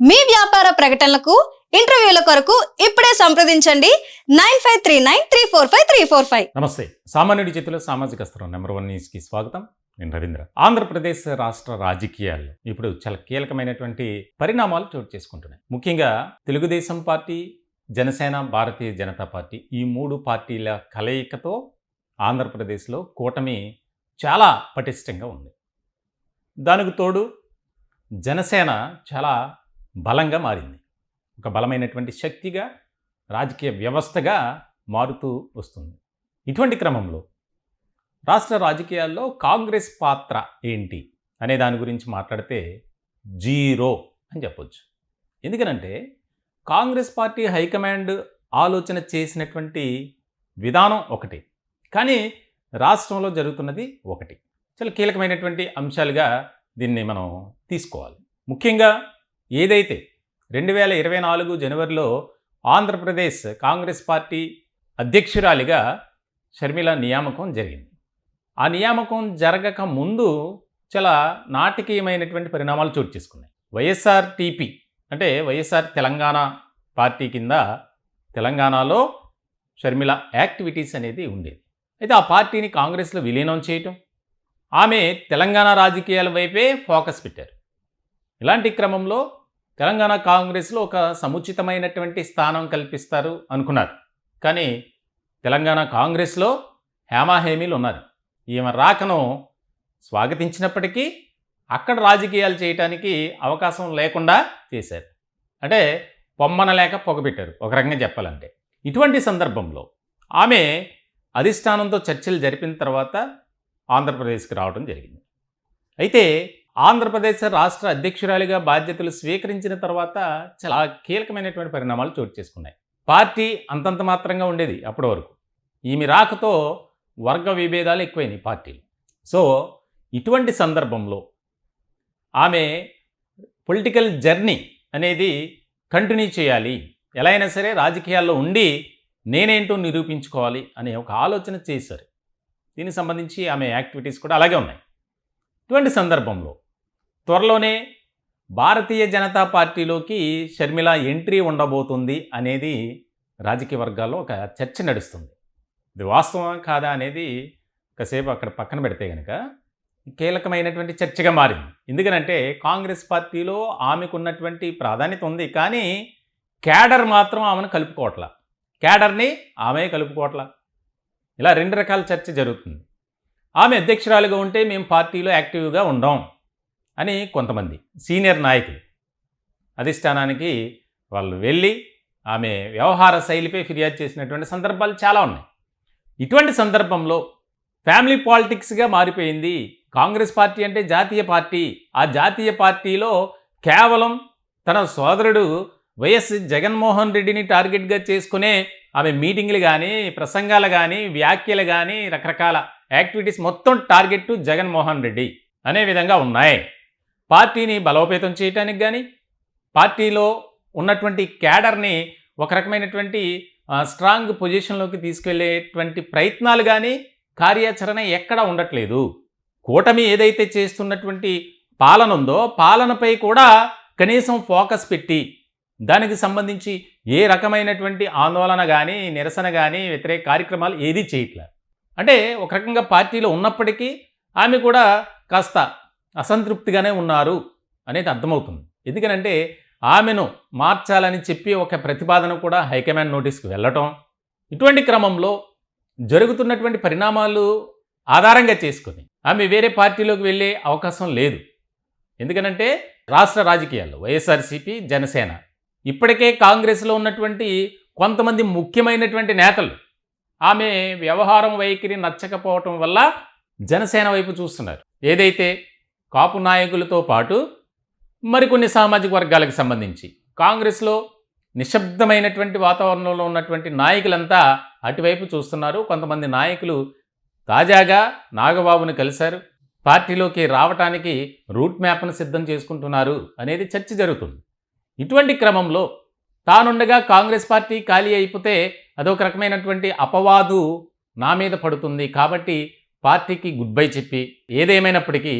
మీ వ్యాపార ప్రకటనలకు ఇంటర్వ్యూల కొరకు ఇప్పుడే సంప్రదించండి 9539345345. నమస్తే. సామాన్యుడి చేతిలో సామాజిక అస్త్రం నెంబర్ 1 న్యూస్కి స్వాగతం. నేను రవీంద్ర. ఆంధ్రప్రదేశ్ రాష్ట్ర రాజకీయాల్లో ఇప్పుడు చాలా కీలకమైనటువంటి పరిణామాలు చోటు చేసుకుంటున్నాయి. ముఖ్యంగా తెలుగుదేశం పార్టీ, జనసేన, భారతీయ జనతా పార్టీ ఈ 3 పార్టీల కలయికతో ఆంధ్రప్రదేశ్లో కూటమి చాలా పటిష్టంగా ఉంది. దానికి తోడు జనసేన చాలా బలంగా మారింది. ఒక బలమైనటువంటి శక్తిగా, రాజకీయ వ్యవస్థగా మారుతూ వస్తుంది. ఇటువంటి క్రమంలో రాష్ట్ర రాజకీయాల్లో కాంగ్రెస్ పాత్ర ఏంటి అనే దాని గురించి మాట్లాడితే జీరో అని చెప్పొచ్చు. ఎందుకనంటే కాంగ్రెస్ పార్టీ హైకమాండ్ ఆలోచన చేసినటువంటి విధానం ఒకటి, కానీ రాష్ట్రంలో జరుగుతున్నది ఒకటి. చాలా కీలకమైనటువంటి అంశాలుగా దీన్ని మనం తీసుకోవాలి. ముఖ్యంగా ఏదైతే 2024 జనవరిలో ఆంధ్రప్రదేశ్ కాంగ్రెస్ పార్టీ అధ్యక్షురాలిగా షర్మిల నియామకం జరిగింది. ఆ నియామకం జరగక ముందు చాలా నాటకీయమైనటువంటి పరిణామాలు చోటు చేసుకున్నాయి. వైఎస్ఆర్టీపీ అంటే వైఎస్ఆర్ తెలంగాణ పార్టీ కింద తెలంగాణలో షర్మిల యాక్టివిటీస్ అనేది ఉండేది. అయితే ఆ పార్టీని కాంగ్రెస్లో విలీనం చేయటం, ఆమె తెలంగాణ రాజకీయాల వైపే ఫోకస్ పెట్టారు. ఇలాంటి క్రమంలో తెలంగాణ కాంగ్రెస్లో ఒక సముచితమైనటువంటి స్థానం కల్పిస్తారు అనుకున్నారు. కానీ తెలంగాణ కాంగ్రెస్లో హేమాహేమీలు ఉన్నారు. ఈమె రాకను స్వాగతించినప్పటికీ అక్కడ రాజకీయాలు చేయటానికి అవకాశం లేకుండా చేశారు. అంటే పొమ్మన లేక పొగబెట్టారు ఒక రకంగా చెప్పాలంటే. ఇటువంటి సందర్భంలో ఆమె అధిష్టానంతో చర్చలు జరిపిన తర్వాత ఆంధ్రప్రదేశ్కి రావడం జరిగింది. అయితే ఆంధ్రప్రదేశ్ రాష్ట్ర అధ్యక్షురాలిగా బాధ్యతలు స్వీకరించిన తర్వాత చాలా కీలకమైనటువంటి పరిణామాలు చోటు చేసుకున్నాయి. పార్టీ అంతంత మాత్రంగా ఉండేది అప్పటి వరకు. ఈమె రాకతో వర్గ విభేదాలు ఎక్కువైనాయి పార్టీలు. సో ఇటువంటి సందర్భంలో ఆమె పొలిటికల్ జర్నీ అనేది కంటిన్యూ చేయాలి, ఎలా అయినా సరే రాజకీయాల్లో ఉండి నేనేంటో నిరూపించుకోవాలి అనే ఒక ఆలోచన చేశారు. దీనికి సంబంధించి ఆమె యాక్టివిటీస్ కూడా అలాగే ఉన్నాయి. ఇటువంటి సందర్భంలో త్వరలోనే భారతీయ జనతా పార్టీలోకి షర్మిల ఎంట్రీ ఉండబోతుంది అనేది రాజకీయ వర్గాల్లో ఒక చర్చ నడుస్తుంది. ఇది వాస్తవం కాదా అనేది కాసేపు అక్కడ పక్కన పెడితే కనుక కీలకమైనటువంటి చర్చగా మారింది. ఎందుకనంటే కాంగ్రెస్ పార్టీలో ఆమెకున్నటువంటి ప్రాధాన్యత ఉంది, కానీ క్యాడర్ మాత్రం ఆమెను కలుపుకోవట్లా, క్యాడర్ని ఆమె కలుపుకోవట్లా. ఇలా 2 రకాల చర్చ జరుగుతుంది. ఆమె అధ్యక్షురాలుగా ఉంటే మేము పార్టీలో యాక్టివ్గా ఉండం అని కొంతమంది సీనియర్ నాయకులు అధిష్టానానికి వాళ్ళు వెళ్ళి ఆమె వ్యవహార శైలిపై ఫిర్యాదు చేసినటువంటి సందర్భాలు చాలా ఉన్నాయి. ఇటువంటి సందర్భంలో ఫ్యామిలీ పాలిటిక్స్గా మారిపోయింది. కాంగ్రెస్ పార్టీ అంటే జాతీయ పార్టీ. ఆ జాతీయ పార్టీలో కేవలం తన సోదరుడు వైఎస్ జగన్మోహన్ రెడ్డిని టార్గెట్గా చేసుకునే ఆమె మీటింగ్లు కానీ, ప్రసంగాలు కానీ, వ్యాఖ్యలు కానీ, రకరకాల యాక్టివిటీస్ మొత్తం టార్గెట్ జగన్మోహన్ రెడ్డి అనే విధంగా ఉన్నాయి. పార్టీని బలోపేతం చేయడానికి కానీ, పార్టీలో ఉన్నటువంటి క్యాడర్ని ఒక రకమైనటువంటి స్ట్రాంగ్ పొజిషన్లోకి తీసుకెళ్లేటువంటి ప్రయత్నాలు కానీ, కార్యాచరణ ఎక్కడా ఉండట్లేదు. కూటమి ఏదైతే చేస్తున్నటువంటి పాలన ఉందో పాలనపై కూడా కనీసం ఫోకస్ పెట్టి దానికి సంబంధించి ఏ రకమైనటువంటి ఆందోళన కానీ, నిరసన కానీ, వ్యతిరేక కార్యక్రమాలు ఏదీ చేయట్లేదు. అంటే ఒక రకంగా పార్టీలో ఉన్నప్పటికీ ఆమె కూడా కాస్త అసంతృప్తిగానే ఉన్నారు అనేది అర్థమవుతుంది. ఎందుకనంటే ఆమెను మార్చాలని చెప్పి ఒక ప్రతిపాదన కూడా హైకమాండ్ నోటీస్కి వెళ్ళటం, ఇటువంటి క్రమంలో జరుగుతున్నటువంటి పరిణామాలు ఆధారంగా చేసుకొని ఆమె వేరే పార్టీలోకి వెళ్ళే అవకాశం లేదు. ఎందుకనంటే రాష్ట్ర రాజకీయాల్లో వైఎస్ఆర్సీపీ, జనసేన ఇప్పటికే కాంగ్రెస్లో ఉన్నటువంటి కొంతమంది ముఖ్యమైనటువంటి నేతలు ఆమె వ్యవహారం వైఖరి నచ్చకపోవటం వల్ల జనసేన వైపు చూస్తున్నారు. ఏదైతే కాపు నాయకులతో పాటు మరికొన్ని సామాజిక వర్గాలకు సంబంధించి కాంగ్రెస్లో నిశ్శబ్దమైనటువంటి వాతావరణంలో ఉన్నటువంటి నాయకులంతా అటువైపు చూస్తున్నారు. కొంతమంది నాయకులు తాజాగా నాగబాబుని కలిశారు, పార్టీలోకి రావటానికి రూట్ మ్యాప్ను సిద్ధం చేసుకుంటున్నారు అనేది చర్చ జరుగుతుంది. ఇటువంటి క్రమంలో తానుండగా కాంగ్రెస్ పార్టీ ఖాళీ అయిపోతే అదొక రకమైనటువంటి అపవాదు నా మీద పడుతుంది. కాబట్టి పార్టీకి గుడ్ బై చెప్పి ఏదేమైనప్పటికీ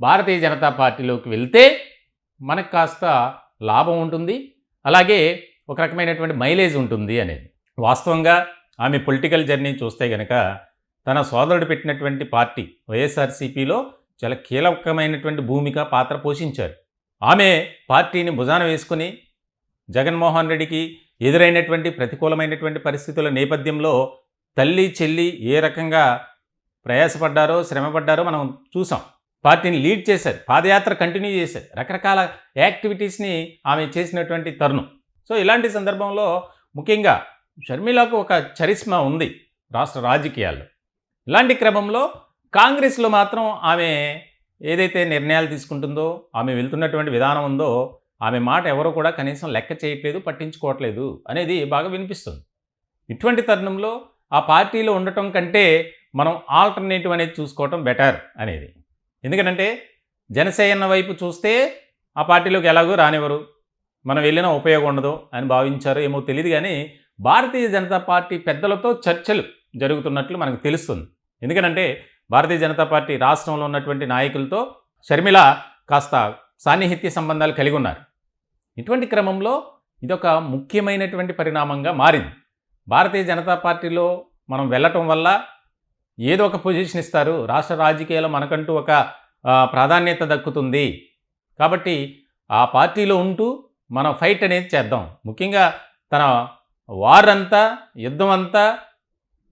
భారతీయ జనతా పార్టీలోకి వెళ్తే మనకు కాస్త లాభం ఉంటుంది, అలాగే ఒక రకమైనటువంటి మైలేజ్ ఉంటుంది అనేది. వాస్తవంగా ఆమె పొలిటికల్ జర్నీ చూస్తే గనక తన సోదరుడు పెట్టినటువంటి పార్టీ వైఎస్ఆర్సీపీలో చాలా కీలకమైనటువంటి పాత్ర పోషించారు. ఆమె పార్టీని భుజాన వేసుకుని జగన్మోహన్ రెడ్డికి ఎదురైనటువంటి ప్రతికూలమైనటువంటి పరిస్థితుల నేపథ్యంలో తల్లి చెల్లి ఏ రకంగా ప్రయాసపడ్డారో శ్రమపడ్డారో మనం చూసాం. పార్టీని లీడ్ చేశారు, పాదయాత్ర కంటిన్యూ చేశారు, రకరకాల యాక్టివిటీస్ని ఆమె చేసినటువంటి తరుణం. సో ఇలాంటి సందర్భంలో ముఖ్యంగా షర్మిలకు ఒక చరిస్మా ఉంది రాష్ట్ర రాజకీయాల్లో. ఇలాంటి క్రమంలో కాంగ్రెస్లో మాత్రం ఆమె ఏదైతే నిర్ణయాలు తీసుకుంటుందో, ఆమె వెళ్తున్నటువంటి విధానం ఉందో, ఆమె మాట ఎవరో కూడా కనీసం లెక్క చేయట్లేదు, పట్టించుకోవట్లేదు అనేది బాగా వినిపిస్తుంది. ఇటువంటి తరుణంలో ఆ పార్టీలో ఉండటం కంటే మనం ఆల్టర్నేటివ్ అనేది చూసుకోవటం బెటర్ అనేది. ఎందుకంటే జనసేన వైపు చూస్తే ఆ పార్టీలోకి ఎలాగో రానివ్వరు, మనం వెళ్ళినా ఉపయోగం ఉండదు అని భావించారు ఏమో తెలియదు. కానీ భారతీయ జనతా పార్టీ పెద్దలతో చర్చలు జరుగుతున్నట్లు మనకు తెలుస్తుంది. ఎందుకంటే భారతీయ జనతా పార్టీ రాష్ట్రంలో ఉన్నటువంటి నాయకులతో షర్మిల కాస్త సాన్నిహిత్య సంబంధాలు కలిగి ఉన్నారు. ఇటువంటి క్రమంలో ఇదొక ముఖ్యమైనటువంటి పరిణామంగా మారింది. భారతీయ జనతా పార్టీలో మనం వెళ్ళటం వల్ల ఏదో ఒక పొజిషన్ ఇస్తారు, రాష్ట్ర రాజకీయాల్లో మనకంటూ ఒక ప్రాధాన్యత దక్కుతుంది. కాబట్టి ఆ పార్టీలో ఉంటూ మనం ఫైట్ అనేది చేద్దాం. ముఖ్యంగా తన వారంతా యుద్ధం అంతా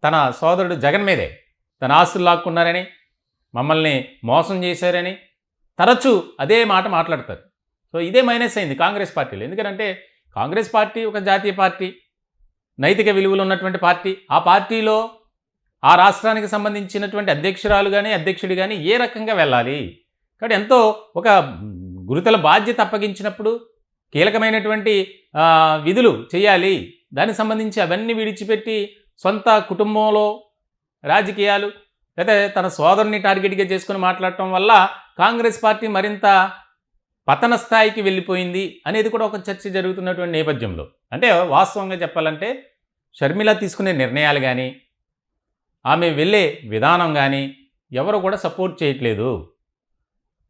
తన సోదరుడు జగన్ మీదే. తన ఆస్తులు లాక్కున్నారని, మమ్మల్ని మోసం చేశారని తరచూ అదే మాట మాట్లాడతారు. సో ఇదే మైనస్ అయింది కాంగ్రెస్ పార్టీలో. ఎందుకంటే కాంగ్రెస్ పార్టీ ఒక జాతీయ పార్టీ, నైతిక విలువలు ఉన్నటువంటి పార్టీ. ఆ పార్టీలో ఆ రాష్ట్రానికి సంబంధించినటువంటి అధ్యక్షురాలు కానీ అధ్యక్షుడు కానీ ఏ రకంగా వెళ్ళాలి. కాబట్టి ఎంతో ఒక గురుతల బాధ్యత అప్పగించినప్పుడు కీలకమైనటువంటి విధులు చేయాలి. దానికి సంబంధించి అవన్నీ విడిచిపెట్టి సొంత కుటుంబంలో రాజకీయాలు లేదా తన సోదరుని టార్గెట్గా చేసుకుని మాట్లాడటం వల్ల కాంగ్రెస్ పార్టీ మరింత పతన స్థాయికి వెళ్ళిపోయింది అనేది కూడా ఒక చర్చ జరుగుతున్నటువంటి నేపథ్యంలో. అంటే వాస్తవంగా చెప్పాలంటే షర్మిల తీసుకునే నిర్ణయాలు కానీ ఆమె వెళ్ళే విధానం కానీ ఎవరు కూడా సపోర్ట్ చేయట్లేదు.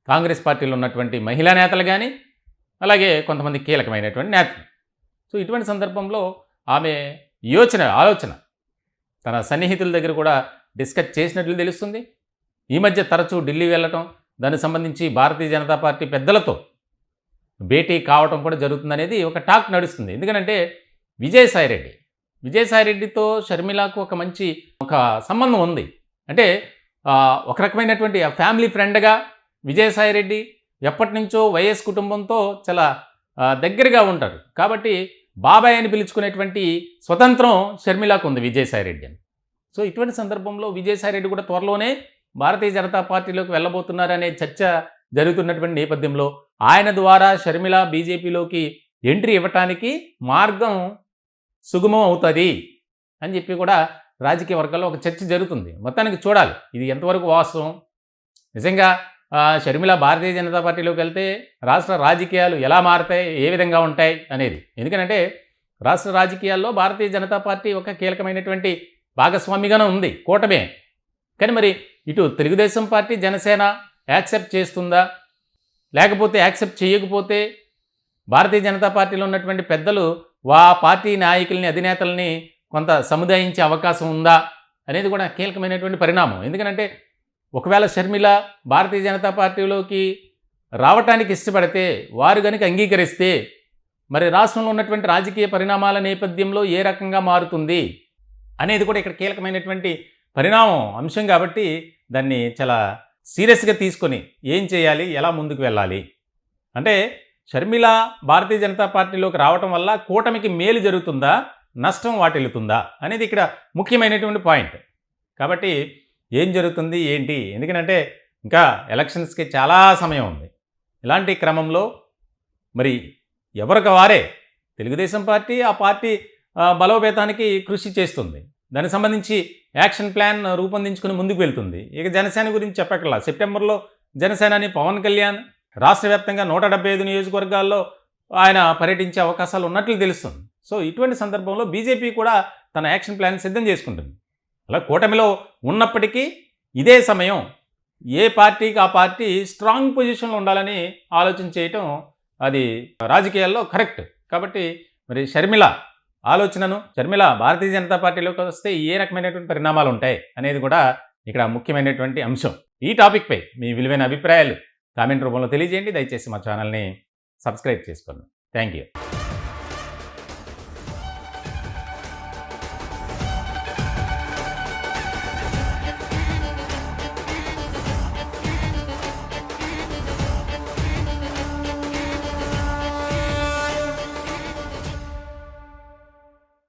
కాంగ్రెస్ పార్టీలో ఉన్నటువంటి మహిళా నేతలు కానీ అలాగే కొంతమంది కీలకమైనటువంటి నేతలు. సో ఇటువంటి సందర్భంలో ఆమె ఆలోచన తన సన్నిహితుల దగ్గర కూడా డిస్కస్ చేసినట్లు తెలుస్తుంది. ఈ మధ్య తరచూ ఢిల్లీ వెళ్ళటం, దానికి సంబంధించి భారతీయ జనతా పార్టీ పెద్దలతో భేటీ కావటం కూడా జరుగుతుందనేది ఒక టాక్ నడుస్తుంది. ఎందుకంటే విజయసాయిరెడ్డితో షర్మిలకు ఒక మంచి సంబంధం ఉంది. అంటే ఒక రకమైనటువంటి ఫ్యామిలీ ఫ్రెండ్గా విజయసాయిరెడ్డి ఎప్పటి నుంచో వైఎస్ కుటుంబంతో చాలా దగ్గరగా ఉంటారు. కాబట్టి బాబాయ్ అని పిలుచుకునేటువంటి స్వతంత్రం షర్మిలకు ఉంది విజయసాయిరెడ్డి అని. సో ఇటువంటి సందర్భంలో విజయసాయిరెడ్డి కూడా త్వరలోనే భారతీయ జనతా పార్టీలోకి వెళ్ళబోతున్నారనే చర్చ జరుగుతున్నటువంటి నేపథ్యంలో ఆయన ద్వారా షర్మిల బీజేపీలోకి ఎంట్రీ ఇవ్వటానికి మార్గం సుగమం అవుతుంది అని చెప్పి కూడా రాజకీయ వర్గాల్లో ఒక చర్చ జరుగుతుంది. మొత్తానికి చూడాలి ఇది ఎంతవరకు వాస్తవం. నిజంగా షర్మిల భారతీయ జనతా పార్టీలోకి వెళ్తే రాష్ట్ర రాజకీయాలు ఎలా మారతాయి, ఏ విధంగా ఉంటాయి అనేది. ఎందుకంటే రాష్ట్ర రాజకీయాల్లో భారతీయ జనతా పార్టీ ఒక కీలకమైనటువంటి భాగస్వామిగానే ఉంది, కూటమే. కానీ మరి ఇటు తెలుగుదేశం పార్టీ జనసేన యాక్సెప్ట్ చేస్తుందా, లేకపోతే యాక్సెప్ట్ చేయకపోతే భారతీయ జనతా పార్టీలో ఉన్నటువంటి పెద్దలు పార్టీ నాయకుల్ని అధినేతల్ని కొంత సముదాయించే అవకాశం ఉందా అనేది కూడా కీలకమైనటువంటి పరిణామం. ఎందుకంటే ఒకవేళ షర్మిల భారతీయ జనతా పార్టీలోకి రావటానికి ఇష్టపడితే, వారు కనుక అంగీకరిస్తే మరి రాష్ట్రంలో ఉన్నటువంటి రాజకీయ పరిణామాల నేపథ్యంలో ఏ రకంగా మారుతుంది అనేది కూడా ఇక్కడ కీలకమైనటువంటి పరిణామం అంశం. కాబట్టి దాన్ని చాలా సీరియస్గా తీసుకొని ఏం చేయాలి, ఎలా ముందుకు వెళ్ళాలి అంటే షర్మిల భారతీయ జనతా పార్టీలోకి రావటం వల్ల కూటమికి మేలు జరుగుతుందా, నష్టం వాటిల్లుతుందా అనేది ఇక్కడ ముఖ్యమైనటువంటి పాయింట్. కాబట్టి ఏం జరుగుతుంది ఏంటి, ఎందుకంటే ఇంకా ఎలక్షన్స్కి చాలా సమయం ఉంది. ఇలాంటి క్రమంలో మరి ఎవరికి వారే తెలుగుదేశం పార్టీ ఆ పార్టీ బలోపేతానికి కృషి చేస్తుంది. దానికి సంబంధించి యాక్షన్ ప్లాన్ రూపొందించుకుని ముందుకు వెళ్తుంది. ఇక జనసేన గురించి చెప్పక్కర్లా. సెప్టెంబర్లో జనసేనని పవన్ కళ్యాణ్ రాష్ట్ర వ్యాప్తంగా 175 నియోజకవర్గాల్లో ఆయన పర్యటించే అవకాశాలు ఉన్నట్లు తెలుస్తుంది. సో ఇటువంటి సందర్భంలో బీజేపీ కూడా తన యాక్షన్ ప్లాన్ సిద్ధం చేసుకుంటుంది. అలా కూటమిలో ఉన్నప్పటికీ ఇదే సమయం ఏ పార్టీకి ఆ పార్టీ స్ట్రాంగ్ పొజిషన్లో ఉండాలని ఆలోచన చేయటం అది రాజకీయాల్లో కరెక్ట్. కాబట్టి మరి షర్మిల ఆలోచనను, షర్మిల భారతీయ జనతా పార్టీలోకి వస్తే ఏ రకమైనటువంటి పరిణామాలు ఉంటాయి అనేది కూడా ఇక్కడ ముఖ్యమైనటువంటి అంశం. ఈ టాపిక్పై మీ విలువైన అభిప్రాయాలు కామెంట్ రూపంలో తెలియజేయండి. దయచేసి మా ఛానల్ని సబ్స్క్రైబ్ చేసుకోండి. Thank you.